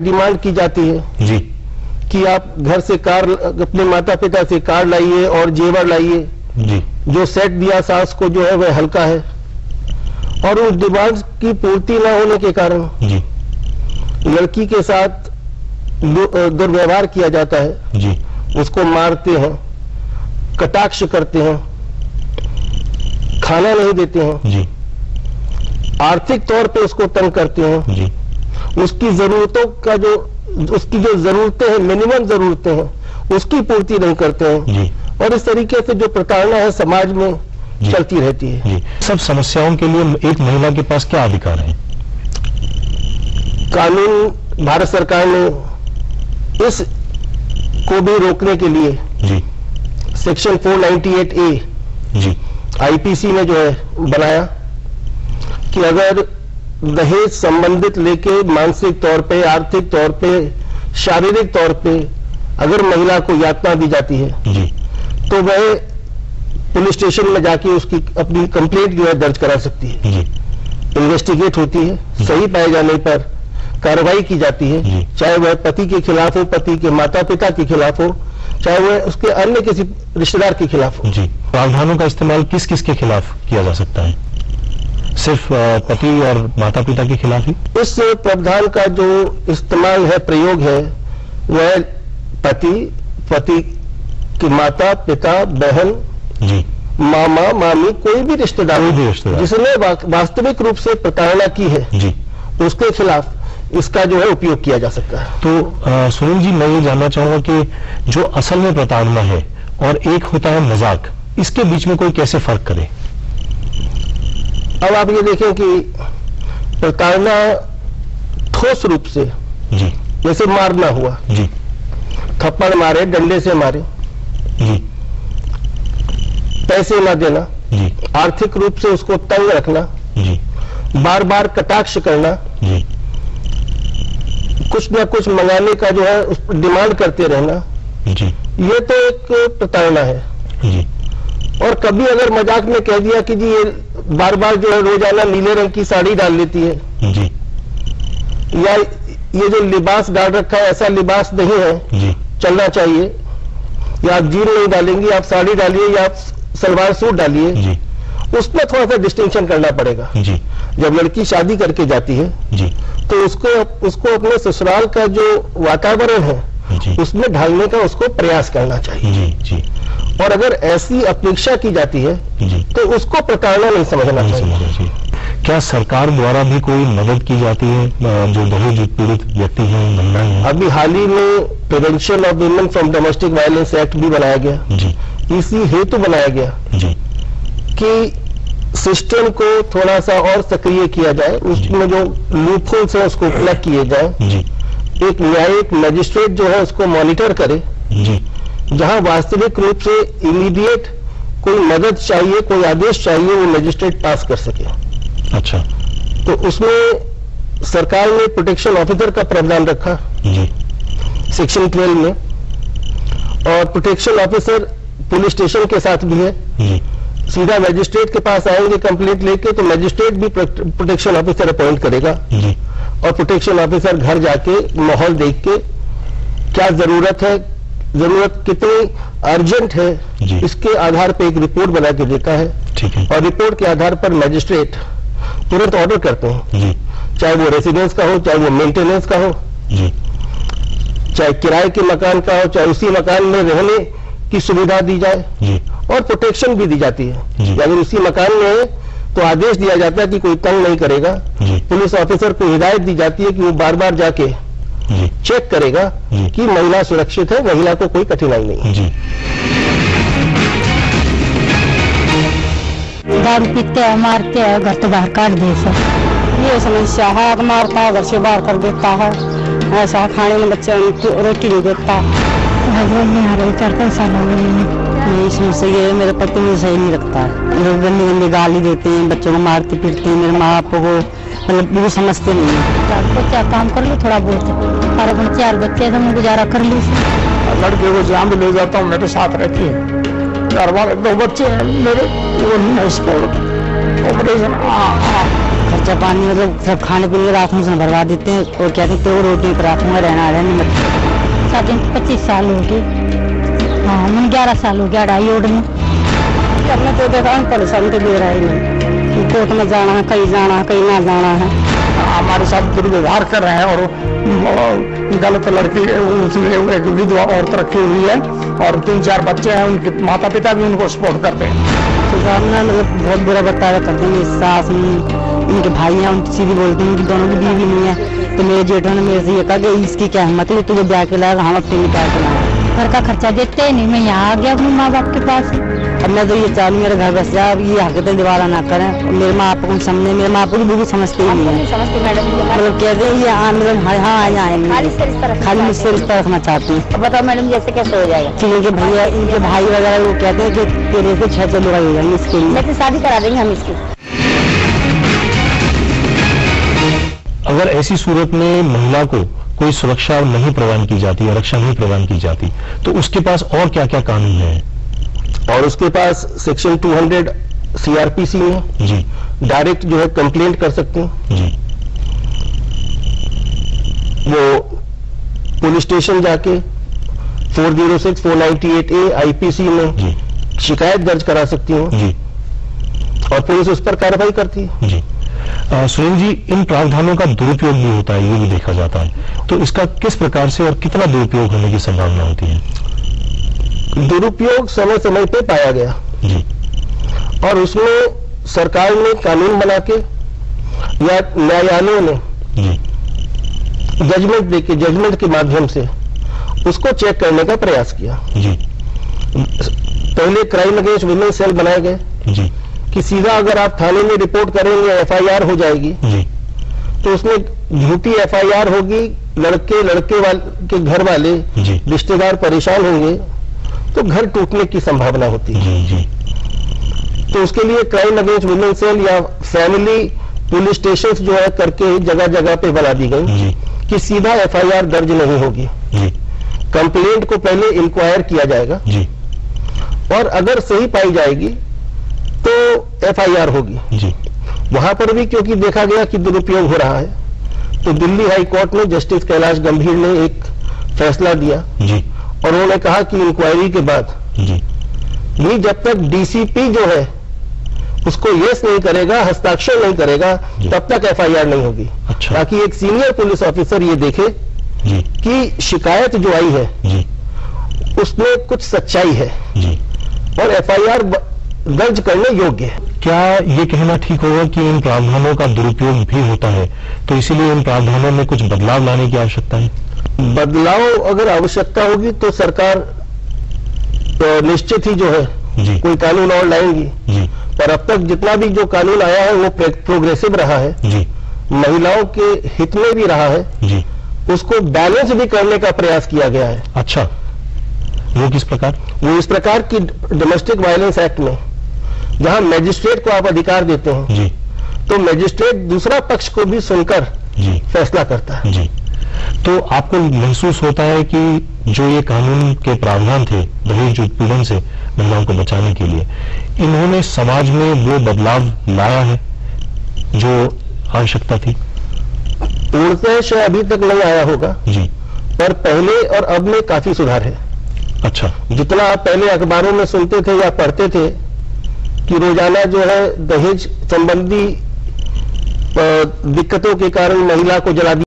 Demand की जाती है जी कि आप घर से कार, अपने माता पिता से कार लाइए और जेवर लाइए। जी जो सेट दिया सास को जो है वह हल्का है, और उस डिमांड की पूर्ति न होने के कारण जी लड़की के साथ दुर्व्यवहार किया जाता है। जी उसको मारते हैं, कटाक्ष करते हैं, खाना नहीं देते हैं, जी आर्थिक तौर पे उसको तंग करते हैं। जी उसकी जरूरतों का उसकी जो जरूरतें हैं, मिनिमम जरूरतें हैं, उसकी पूर्ति नहीं करते हैं। जी और इस तरीके से जो प्रताड़ना है समाज में चलती रहती है। जी सब समस्याओं के लिए एक महिला के पास क्या अधिकार है? कानून भारत सरकार ने इस को भी रोकने के लिए जी सेक्शन 498A जी आईपीसी ने जो है बनाया कि अगर दहेज संबंधित लेके मानसिक तौर पे, आर्थिक तौर पे, शारीरिक तौर पे अगर महिला को यातना दी जाती है जी तो वह पुलिस स्टेशन में जाके उसकी अपनी कंप्लेंट जो है दर्ज करा सकती है। जी इन्वेस्टिगेट होती है, सही पाए जाने पर कार्रवाई की जाती है, जी। चाहे वह पति के खिलाफ हो, पति के माता पिता के खिलाफ हो, चाहे वह उसके अन्य किसी रिश्तेदार के खिलाफ हो। जी प्रावधानों का इस्तेमाल किस किस के खिलाफ किया जा सकता है? सिर्फ पति और माता पिता के खिलाफ ही? इस प्रावधान का जो इस्तेमाल है, प्रयोग है, वह पति की माता पिता, बहन, जी मामा मामी, कोई भी रिश्तेदार जिसने वास्तविक रूप से प्रताड़ना की है जी उसके खिलाफ इसका जो है उपयोग किया जा सकता है। तो सुनील जी, मैं ये जानना चाहूंगा कि जो असल में प्रताड़ना है और एक होता है मजाक, इसके बीच में कोई कैसे फर्क करे? अब आप ये देखें कि प्रताड़ना ठोस रूप से, जी जैसे मारना हुआ, जी थप्पड़ मारे, डंडे से मारे, जी पैसे न देना, जी आर्थिक रूप से उसको तंग रखना, जी बार बार कटाक्ष करना, जी कुछ न कुछ मंगाने का जो है उस पर डिमांड करते रहना, जी ये तो एक प्रताड़ना है। जी और कभी अगर मजाक में कह दिया कि जी ये बार बार जो है रोजाना नीले रंग की साड़ी डाल लेती है, जी या ये जो लिबास डाल रखा है ऐसा लिबास नहीं है, जी चलना चाहिए, या आप जीन नहीं डालेंगे, आप साड़ी डालिए या आप सलवार सूट डालिए, जी उसमें थोड़ा सा डिस्टिंक्शन करना पड़ेगा। जी जब लड़की शादी करके जाती है जी तो उसको अपने ससुराल का जो वातावरण है जी उसमें ढालने का उसको प्रयास करना चाहिए। जी जी और अगर ऐसी अपेक्षा की जाती है जी तो उसको प्रताड़ना नहीं समझना नहीं चाहिए। समझना चाहिए। क्या सरकार द्वारा भी कोई मदद की जाती है जो दहेज पीड़ित व्यक्ति हैं, महिलाएं हैं? अभी हाल ही में prevention of women from domestic violence act भी बनाया गया। जी इसी हेतु बनाया गया जी कि सिस्टम को थोड़ा सा और सक्रिय किया जाए, उसमें जो लूपहोल्स है उसको प्लग किए जाए, जी एक न्यायिक मजिस्ट्रेट जो है उसको मॉनिटर करे, जी जहां वास्तविक रूप से इमीडिएट कोई मदद चाहिए, कोई आदेश चाहिए, वो मजिस्ट्रेट पास कर सके। अच्छा तो उसमें सरकार ने प्रोटेक्शन ऑफिसर का प्रावधान रखा जी सेक्शन 12 में, और प्रोटेक्शन ऑफिसर पुलिस स्टेशन के साथ भी है। जी सीधा मजिस्ट्रेट के पास आएंगे कंप्लेंट लेके तो मजिस्ट्रेट भी प्रोटेक्शन ऑफिसर अपॉइंट करेगा, जी और प्रोटेक्शन ऑफिसर घर जाके माहौल देख के क्या जरूरत है, जरूरत कितनी अर्जेंट है, जी। इसके आधार पे एक रिपोर्ट बना के देता है, ठीक है और रिपोर्ट के आधार पर मजिस्ट्रेट तुरंत ऑर्डर करते हैं, जी चाहे वो रेसिडेंस का हो, चाहे वो मेंटेनेंस का हो, जी चाहे किराए के मकान का हो, चाहे उसी मकान में रहने की सुविधा दी जाए, जी और प्रोटेक्शन भी दी जाती है। जी। अगर उसी मकान में है तो आदेश दिया जाता है कि कोई तंग नहीं करेगा। जी पुलिस ऑफिसर को हिदायत दी जाती है कि वो बार बार जाके जी चेक करेगा जी। कि महिला सुरक्षित है, महिला को कोई कठिनाई नहीं है। जी दारू पीते हैं, मारते हैं, घर तो बाहर काट दे सर। ये समस्या है, आग मारता है, घर से बाहर कर देता है, ऐसा खाने में बच्चे रोटी नहीं देता। ये समस्या ये है, मेरे पति मुझे सही नहीं रखता है, लोग गंदी गंदी गाली देते हैं, बच्चों को मारते पीटते हैं, मेरे माँ बाप को मतलब वो समझते नहीं है। क्या काम कर लो थोड़ा बहुत, और 4 बच्चे तो मैं गुजारा कर ली। लड़के को जहाँ भी ले जाता हूँ मेरे साथ रहती है, घर वाले 2 बच्चे हैं मेरे, वो नहीं है, इसको ऑपरेशन खर्चा पानी मतलब सब खाने पीने राशन से भरवा देते हैं और कहते हैं तो रोटी पर रखूंगा रहना रहने मत। शादी 25 साल हो गए। हाँ मैंने 11 साल हो गया ढाई ओढ़ में। अपने तो देखा परेशानी तो दे रहा ही नहीं, कोर्ट में जाना है, कहीं जाना है, कहीं ना जाना है। हमारे साथ दुर्व्यवहार कर रहे हैं और गलत लड़की उसने एक विधवा औरत रखी हुई है और 3-4 बच्चे हैं, उनके माता पिता भी उनको सपोर्ट करते हैं। तो सामने मतलब बहुत बुरा बर्ताव करते हैं। सास इनके भाई हैं, उनकी सीधी बोलते हैं कि दोनों की बीवी नहीं है। तो मेरे जेठों ने मेरे से ये कहा कि इसकी क्या हिम्मत है, तुझे ब्याह के लाएगा, हम अपने निकाह के लाएंगे। घर का खर्चा देते ही नहीं, मैं यहाँ आ गया अपने माँ बाप के पास। अब मैं तो ये चाहूँ मेरे घर बस जाए, अब ये हरकतें दोबारा ना करें। और मेरे माँ बाप को समझे, मेरे माँ बाप को भी समझते ही नहीं है। मतलब कहते हैं ये मतलब हाँ आए खाली मुझसे रिश्ता रखना चाहती हूँ। बताओ मैडम जैसे कैसे हो जाएगा? ठीक है कि भैया इनके भाई वगैरह वो कहते हैं कि तेरे से 6 लुगाई हो जाएंगे इसके लिए। मैं तो शादी करा देंगे हम इसकी। अगर ऐसी सूरत में महिला को कोई सुरक्षा नहीं प्रदान की जाती, आरक्षण नहीं प्रदान की जाती, तो उसके पास और क्या क्या कानून है? और उसके पास सेक्शन 200 CRPC में जी डायरेक्ट जो है कंप्लेंट कर सकते हैं। जी वो पुलिस स्टेशन जाके 406 498A IPC में जी शिकायत दर्ज करा सकती हैं जी और पुलिस उस पर कार्रवाई करती है। जी सुनील जी, इन प्रावधानों का दुरुपयोग भी होता है, ये भी देखा जाता है, तो इसका किस प्रकार से और कितना दुरुपयोग होने की संभावना होती है? दुरुपयोग समय समय पे पाया गया जी और उसमें सरकार ने कानून बना के या न्यायालयों ने जी जजमेंट के माध्यम से उसको चेक करने का प्रयास किया। जी पहले क्राइम अगेंस्ट वुमेन सेल बनाए गए जी कि सीधा अगर आप थाने में रिपोर्ट करेंगे FIR हो जाएगी, जी तो उसमें झूठी FIR होगी, लड़के के घर वाले जी रिश्तेदार परेशान होंगे, तो घर टूटने की संभावना होती है। जी जी तो उसके लिए क्राइम अगेंस्ट वुमेन सेल या फैमिली पुलिस स्टेशन जो है करके जगह जगह पे बना दी गई जी कि सीधा FIR दर्ज नहीं होगी। जी कंप्लेंट को पहले इंक्वायर किया जाएगा जी और अगर सही पाई जाएगी तो FIR होगी। जी वहां पर भी क्योंकि देखा गया कि दुरुपयोग हो रहा है, तो दिल्ली हाई कोर्ट में जस्टिस कैलाश गंभीर ने एक फैसला दिया जी और उन्होंने कहा कि इंक्वायरी के बाद जी भी जब तक DCP जो है उसको यस नहीं करेगा, हस्ताक्षर नहीं करेगा, जी। तब तक FIR नहीं होगी। अच्छा ताकि एक सीनियर पुलिस ऑफिसर ये देखे जी कि शिकायत जो आई है जी उसमें कुछ सच्चाई है जी और FIR दर्ज करने योग्य है। क्या ये कहना ठीक होगा कि इन प्रावधानों का दुरुपयोग भी होता है, तो इसीलिए इन प्रावधानों में कुछ बदलाव लाने की आवश्यकता है? बदलाव अगर आवश्यकता होगी तो सरकार निश्चित ही जो है जी कोई कानून और लाएंगी, जी पर अब तक जितना भी जो कानून आया है वो प्रोग्रेसिव रहा है, जी महिलाओं के हित में भी रहा है, जी उसको बैलेंस भी करने का प्रयास किया गया है। अच्छा, वो किस प्रकार? वो इस प्रकार की डोमेस्टिक वायलेंस एक्ट में जहां मैजिस्ट्रेट को आप अधिकार देते हैं, जी तो मैजिस्ट्रेट दूसरा पक्ष को भी सुनकर जी फैसला करता है। जी तो आपको महसूस होता है कि जो ये कानून के प्रावधान थे दहेज उत्पीड़न से महिलाओं को बचाने के लिए, इन्होंने समाज में वो बदलाव लाया है जो आवश्यकता थी? पूर्णतः शायद अभी तक नहीं आया होगा, जी पर पहले और अब में काफी सुधार है। अच्छा, जितना आप पहले अखबारों में सुनते थे या पढ़ते थे कि रोजाना जो है दहेज संबंधी दिक्कतों के कारण महिला को जला दिया